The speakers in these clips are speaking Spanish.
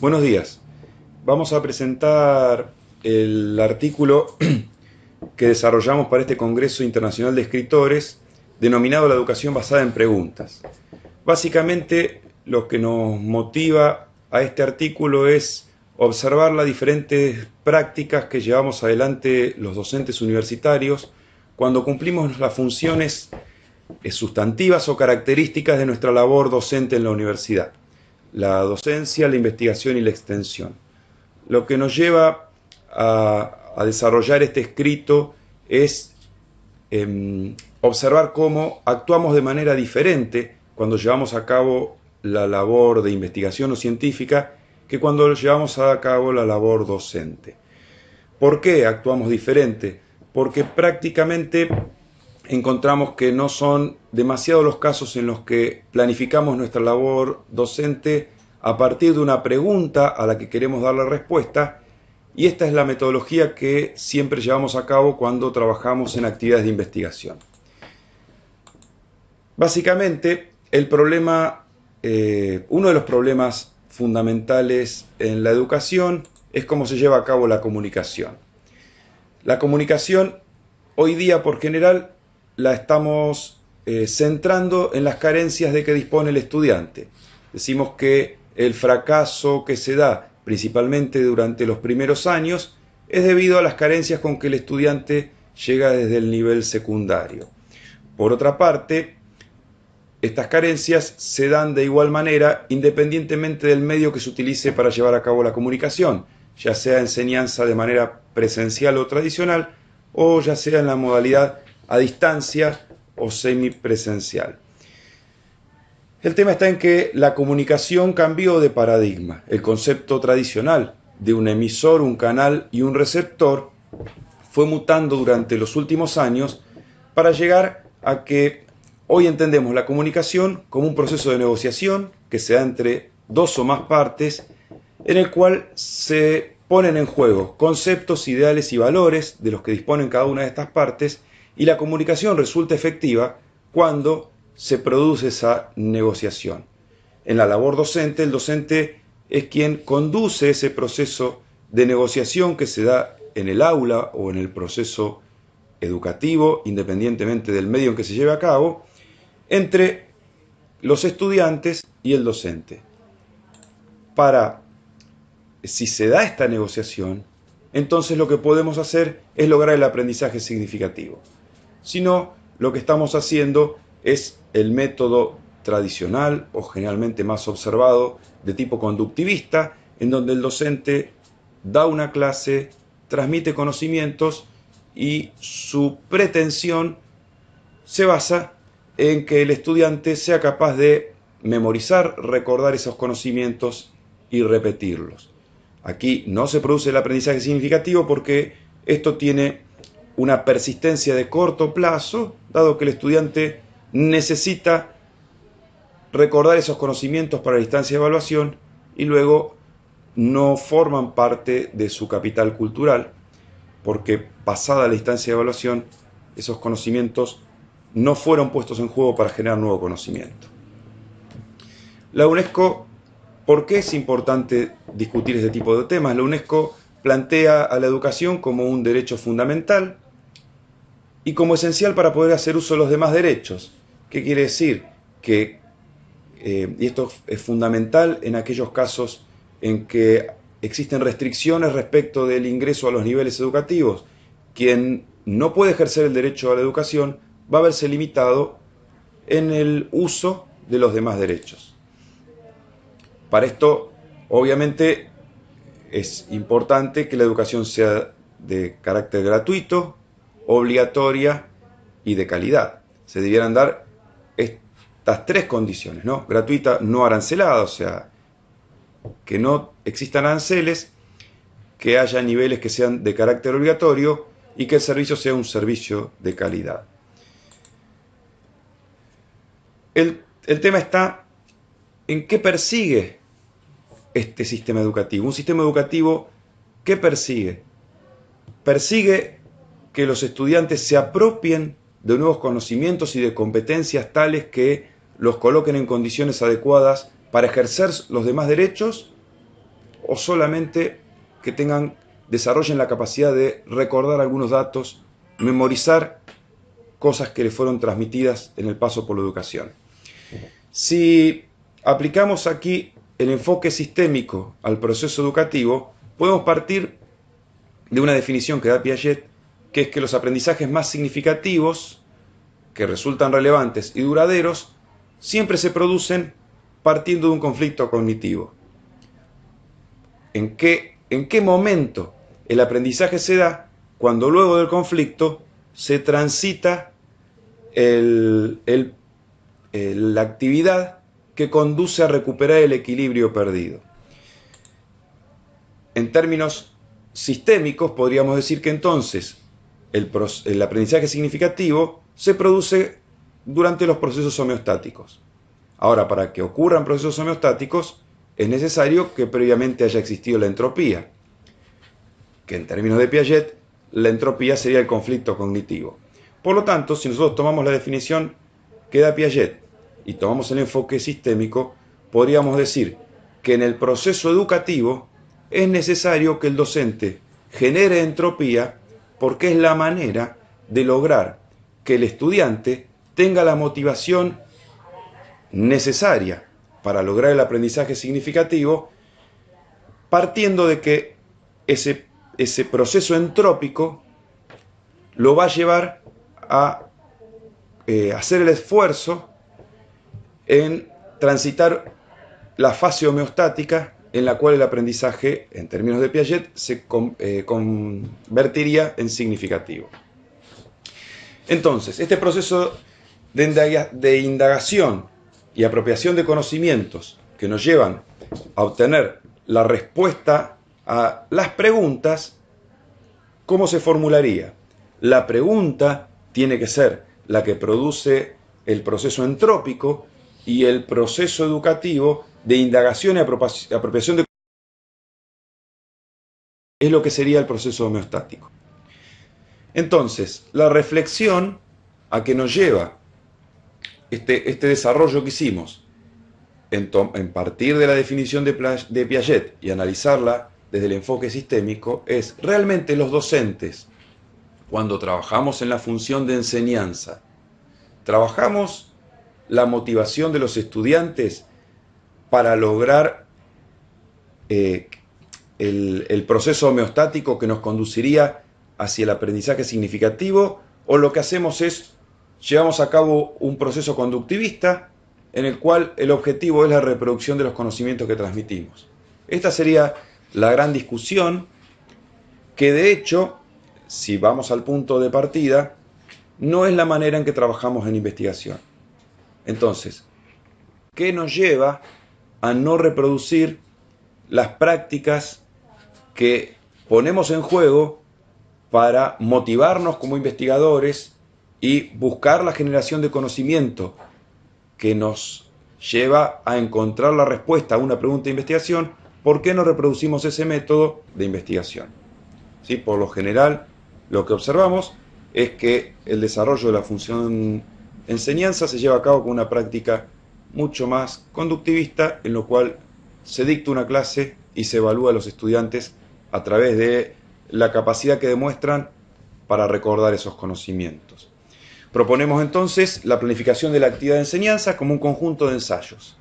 Buenos días. Vamos a presentar el artículo que desarrollamos para este Congreso Internacional de Escritores, denominado La educación basada en preguntas. Básicamente, lo que nos motiva a este artículo es observar las diferentes prácticas que llevamos adelante los docentes universitarios cuando cumplimos las funciones sustantivas o características de nuestra labor docente en la universidad: la docencia, la investigación y la extensión. Lo que nos lleva a desarrollar este escrito es observar cómo actuamos de manera diferente cuando llevamos a cabo la labor de investigación o científica que cuando llevamos a cabo la labor docente. ¿Por qué actuamos diferente? Porque prácticamente encontramos que no son demasiados los casos en los que planificamos nuestra labor docente a partir de una pregunta a la que queremos dar la respuesta, y esta es la metodología que siempre llevamos a cabo cuando trabajamos en actividades de investigación. Básicamente, uno de los problemas fundamentales en la educación es cómo se lleva a cabo la comunicación. La comunicación, hoy día por general, la estamos centrando en las carencias de que dispone el estudiante. Decimos que el fracaso que se da principalmente durante los primeros años es debido a las carencias con que el estudiante llega desde el nivel secundario. Por otra parte, estas carencias se dan de igual manera independientemente del medio que se utilice para llevar a cabo la comunicación, ya sea enseñanza de manera presencial o tradicional, o ya sea en la modalidad a distancia o semipresencial. El tema está en que la comunicación cambió de paradigma. El concepto tradicional de un emisor, un canal y un receptor fue mutando durante los últimos años para llegar a que hoy entendemos la comunicación como un proceso de negociación que se da entre dos o más partes, en el cual se ponen en juego conceptos, ideales y valores de los que disponen cada una de estas partes, y la comunicación resulta efectiva cuando se produce esa negociación. En la labor docente, el docente es quien conduce ese proceso de negociación que se da en el aula o en el proceso educativo, independientemente del medio en que se lleve a cabo, entre los estudiantes y el docente. Si se da esta negociación, entonces lo que podemos hacer es lograr el aprendizaje significativo. Si no, lo que estamos haciendo es el método tradicional o generalmente más observado de tipo conductivista, en donde el docente da una clase, transmite conocimientos y su pretensión se basa en que el estudiante sea capaz de memorizar, recordar esos conocimientos y repetirlos. Aquí no se produce el aprendizaje significativo porque esto tiene una persistencia de corto plazo, dado que el estudiante necesita recordar esos conocimientos para la instancia de evaluación y luego no forman parte de su capital cultural, porque pasada la instancia de evaluación, esos conocimientos no fueron puestos en juego para generar nuevo conocimiento. La UNESCO, ¿por qué es importante discutir este tipo de temas? La UNESCO plantea a la educación como un derecho fundamental y como esencial para poder hacer uso de los demás derechos. ¿Qué quiere decir? Que, y esto es fundamental en aquellos casos en que existen restricciones respecto del ingreso a los niveles educativos. Quien no puede ejercer el derecho a la educación va a verse limitado en el uso de los demás derechos. Para esto, obviamente, es importante que la educación sea de carácter gratuito, obligatoria y de calidad. Se debieran dar estas tres condiciones, ¿no? Gratuita, no arancelada, o sea, que no existan aranceles, que haya niveles que sean de carácter obligatorio y que el servicio sea un servicio de calidad. El tema está en qué persigue este sistema educativo. Un sistema educativo, ¿qué persigue? Persigue que los estudiantes se apropien de nuevos conocimientos y de competencias tales que los coloquen en condiciones adecuadas para ejercer los demás derechos, o solamente que desarrollen la capacidad de recordar algunos datos, memorizar cosas que les fueron transmitidas en el paso por la educación. Si aplicamos aquí el enfoque sistémico al proceso educativo, podemos partir de una definición que da Piaget, que es que los aprendizajes más significativos, que resultan relevantes y duraderos, siempre se producen partiendo de un conflicto cognitivo. ¿En qué momento el aprendizaje se da? Cuando luego del conflicto se transita la actividad que conduce a recuperar el equilibrio perdido. En términos sistémicos, podríamos decir que entonces el aprendizaje significativo se produce durante los procesos homeostáticos. Ahora, para que ocurran procesos homeostáticos, es necesario que previamente haya existido la entropía, que en términos de Piaget, la entropía sería el conflicto cognitivo. Por lo tanto, si nosotros tomamos la definición que da Piaget y tomamos el enfoque sistémico, podríamos decir que en el proceso educativo es necesario que el docente genere entropía porque es la manera de lograr que el estudiante tenga la motivación necesaria para lograr el aprendizaje significativo, partiendo de que ese proceso entrópico lo va a llevar a hacer el esfuerzo en transitar la fase homeostática en la cual el aprendizaje, en términos de Piaget, se convertiría en significativo. Entonces, este proceso de indagación y apropiación de conocimientos que nos llevan a obtener la respuesta a las preguntas, ¿cómo se formularía? La pregunta tiene que ser la que produce el proceso entrópico y el proceso educativo de indagación y apropiación de es lo que sería el proceso homeostático. Entonces, la reflexión a que nos lleva este desarrollo que hicimos en partir de la definición de Piaget y analizarla desde el enfoque sistémico es realmente los docentes, cuando trabajamos en la función de enseñanza, trabajamos la motivación de los estudiantes para lograr el proceso homeostático que nos conduciría hacia el aprendizaje significativo, o lo que hacemos es llevamos a cabo un proceso conductivista en el cual el objetivo es la reproducción de los conocimientos que transmitimos. Esta sería la gran discusión que, de hecho, si vamos al punto de partida, no es la manera en que trabajamos en investigación. Entonces, ¿qué nos lleva a no reproducir las prácticas que ponemos en juego para motivarnos como investigadores y buscar la generación de conocimiento que nos lleva a encontrar la respuesta a una pregunta de investigación? ¿Por qué no reproducimos ese método de investigación? ¿Sí? Por lo general, lo que observamos es que el desarrollo de la función enseñanza se lleva a cabo con una práctica mucho más conductivista, en lo cual se dicta una clase y se evalúa a los estudiantes a través de la capacidad que demuestran para recordar esos conocimientos. Proponemos entonces la planificación de la actividad de enseñanza como un conjunto de ensayos.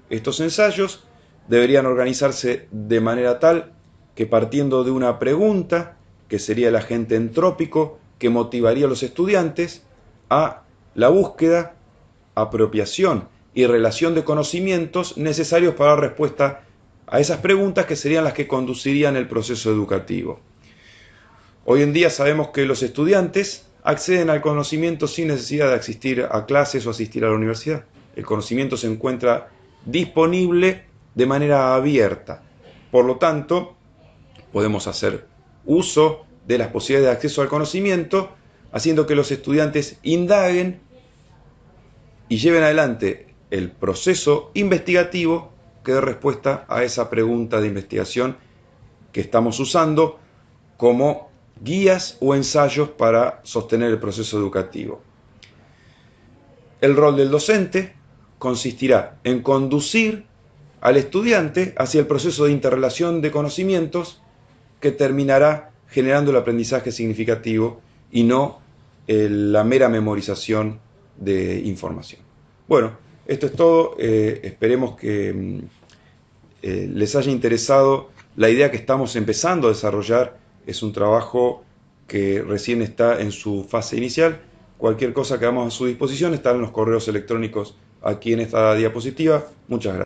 Estos ensayos deberían organizarse de manera tal que, partiendo de una pregunta, que sería el agente entrópico que motivaría a los estudiantes a la búsqueda, apropiación y relación de conocimientos necesarios para dar respuesta a esas preguntas que serían las que conducirían el proceso educativo. Hoy en día sabemos que los estudiantes acceden al conocimiento sin necesidad de asistir a clases o asistir a la universidad. El conocimiento se encuentra disponible de manera abierta. Por lo tanto, podemos hacer uso de las posibilidades de acceso al conocimiento, haciendo que los estudiantes indaguen y lleven adelante el proceso investigativo que dé respuesta a esa pregunta de investigación que estamos usando como guías o ensayos para sostener el proceso educativo. El rol del docente consistirá en conducir al estudiante hacia el proceso de interrelación de conocimientos que terminará generando el aprendizaje significativo y no la mera memorización de información. Bueno, esto es todo. Esperemos que les haya interesado la idea que estamos empezando a desarrollar. Es un trabajo que recién está en su fase inicial. Cualquier cosa que hagamos a su disposición está en los correos electrónicos aquí en esta diapositiva. Muchas gracias.